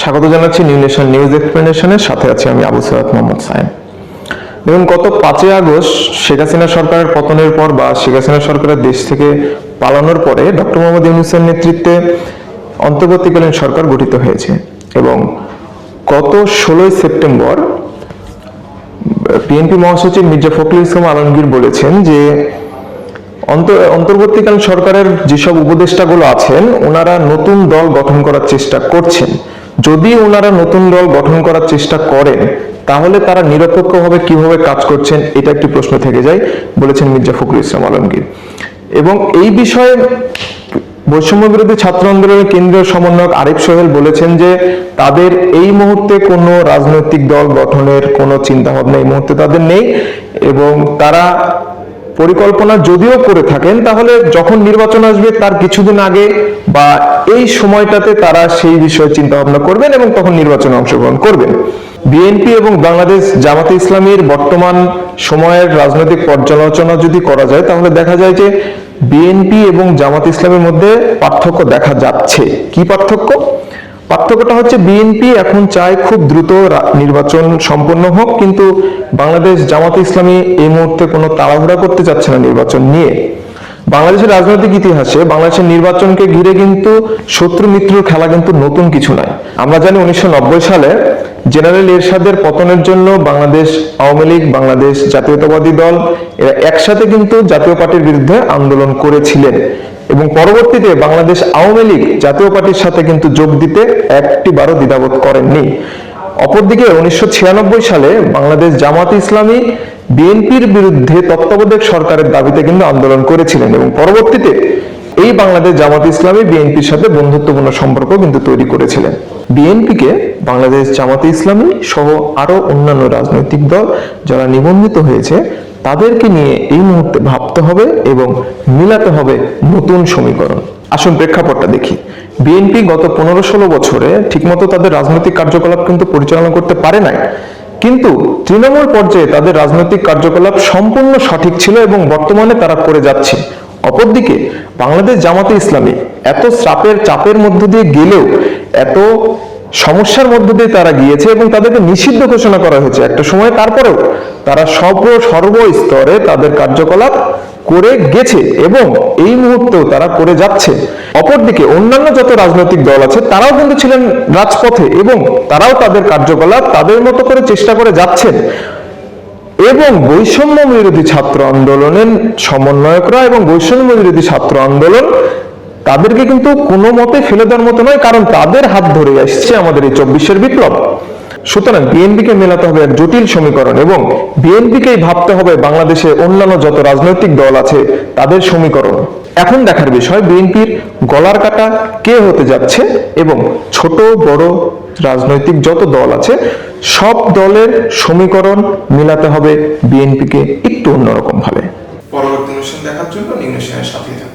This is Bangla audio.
স্বাগত জানাচ্ছি নিউ নেশন নিউজ এক্সপ্লেনেশনের সাথে আছি আমি আবু সৈয়দ মোহাম্মদ সাইম। দেখুন, গত 5 আগস্ট শেখ হাসিনা সরকারের পতনের পর বা শেখ হাসিনা সরকারের দেশ থেকে পালানোর পরে ডক্টর মোহাম্মদ ইউনূসের নেতৃত্বে অন্তর্বর্তীকালীন সরকার গঠিত হয়েছে এবং গত 16 সেপ্টেম্বর বিএনপি মহাসচিব মির্জা ফখরুল ইসলাম আলমগীর বলেছেন যে অন্তর্বর্তীকালীন সরকারের যেসব উপদেষ্টাগুলো আছেন ওনারা নতুন দল গঠন করার চেষ্টা করছেন। যদি ওনারা নতুন দল গঠন করার চেষ্টা করেন তাহলে তারা নিরপেক্ষভাবে কিভাবে কাজ করছেন এটা একটি প্রশ্ন থেকে যায় বলেছেন মির্জা ফখরুল ইসলাম আলমগীর। এবং এই বিষয়ে বৈষম্য বিরোধী ছাত্র আন্দোলনের কেন্দ্রীয় সমন্বয়ক আরিফ সোহেল বলেছেন যে তাদের এই মুহূর্তে কোনো রাজনৈতিক দল গঠনের কোনো চিন্তা ভাবনা এই মুহূর্তে তাদের নেই এবং তারা পরিকল্পনা যদিও করে থাকেন তাহলে যখন নির্বাচন আসবে তার কিছুদিন আগে বা এই সময়টাতে তারা সেই বিষয়ে চিন্তা ভাবনা করবেন এবং তখন নির্বাচনে অংশগ্রহণ করবেন। বিএনপি এবং বাংলাদেশ জামাতে ইসলামীর বর্তমান সময়ের রাজনৈতিক পর্যালোচনা যদি করা যায় তাহলে দেখা যায় যে বিএনপি এবং জামাত ইসলামের মধ্যে পার্থক্য দেখা যাচ্ছে। কি পার্থক্য? পার্থক্যটা হচ্ছে বিএনপি এখন চায় খুব দ্রুত নির্বাচন সম্পন্ন হোক, কিন্তু বাংলাদেশ জামাত ইসলামী এই মুহূর্তে কোনো তাড়াহুড়া করতে চাচ্ছে না নির্বাচন নিয়ে। বাংলাদেশের রাজনৈতিক ইতিহাসে বাংলাদেশের নির্বাচনকে ঘিরে কিন্তু শত্রু মিত্রর খেলা কিন্তু নতুন কিছু নয়। আমরা জানি 1990 সালে জেনারেল এরশাদের পতনের জন্য বাংলাদেশ আওয়ামী লীগ, বাংলাদেশ জাতীয়তাবাদী দল এরা একসাথে কিন্তু জাতীয় পার্টির বিরুদ্ধে আন্দোলন করেছিলেন এবং পরবর্তীতে বাংলাদেশ আওয়ামী লীগ জাতীয় পার্টির সাথে কিন্তু যোগ দিতে একটিবারও দ্বিধাবোধ করেননি। অপরদিকে 1996 সালে বাংলাদেশ জামাত ইসলামী বিএনপির বিরুদ্ধে তত্ত্বাবধায়ক সরকারের দাবিতে কিন্তু আন্দোলন করেছিলেন এবং পরবর্তীতে এই বাংলাদেশ জামাত ইসলামী বিএনপির সাথে বন্ধুত্বপূর্ণ সম্পর্ক কিন্তু তৈরি করেছিলেন। বিএনপিকে বাংলাদেশ জামাতে ইসলামী সহ আরো অন্যান্য রাজনৈতিক দল যারা নিবন্ধিত হয়েছে তাদেরকে নিয়ে এই মুহূর্তে ভাবতে হবে এবং মিলাতে হবে নতুন সমীকরণ। আসুন প্রেক্ষাপটটা দেখি। বিএনপি গত 15-16 বছরে ঠিকমতো তাদের রাজনৈতিক কার্যকলাপ কিন্তু পরিচালনা করতে পারে নাই, কিন্তু তৃণমূল পর্যায়ে তাদের রাজনৈতিক কার্যকলাপ সম্পূর্ণ সঠিক ছিল এবং বর্তমানে তারা করে যাচ্ছে। অপরদিকে বাংলাদেশ জামাতে ইসলামী এত চাপের মধ্য দিয়ে গেলেও, এত সমস্যার মধ্য দিয়ে তারা গিয়েছে এবং তাদেরকে নিষিদ্ধ ঘোষণা করা হয়েছে একটা সময়, তারপরেও তারা সর্বস্তরে তাদের কার্যকলাপ করে গেছে এবং এই মুহূর্তেও তারা করে যাচ্ছে। অপরদিকে অন্যান্য যত রাজনৈতিক দল আছে তারাও কিন্তু ছিলেন রাজপথে এবং তারাও তাদের কার্যকলাপ তাদের মতো করে চেষ্টা করে যাচ্ছেন এবং বৈষম্য বিরোধী ছাত্র আন্দোলনের সমন্বয়করা এবং বৈষম্য বিরোধী ছাত্র আন্দোলন তাদেরকে কিন্তু কোনো মতে ফেলে দেওয়ার মতো নয়, কারণ তাদের হাত ধরে আসছে আমাদের এই 24-এর বিপ্লব। সুতরাং বিএনপিকে মেলাতে হবে এক জটিল সমীকরণ এবং বিএনপিকেই ভাবতে হবে বাংলাদেশে অন্যান্য যত রাজনৈতিক দল আছে তাদের সমীকরণ। এখন দেখার বিষয় বিএনপির গলার কাটা কে হতে যাচ্ছে এবং ছোট বড় রাজনৈতিক যত দল আছে সব দলের সমীকরণ মিলাতে হবে বিএনপিকে একটু অন্যরকম ভাবে। পরবর্তী অনুষ্ঠান দেখার জন্য নিউ নেশনের সাথেই থাকুন।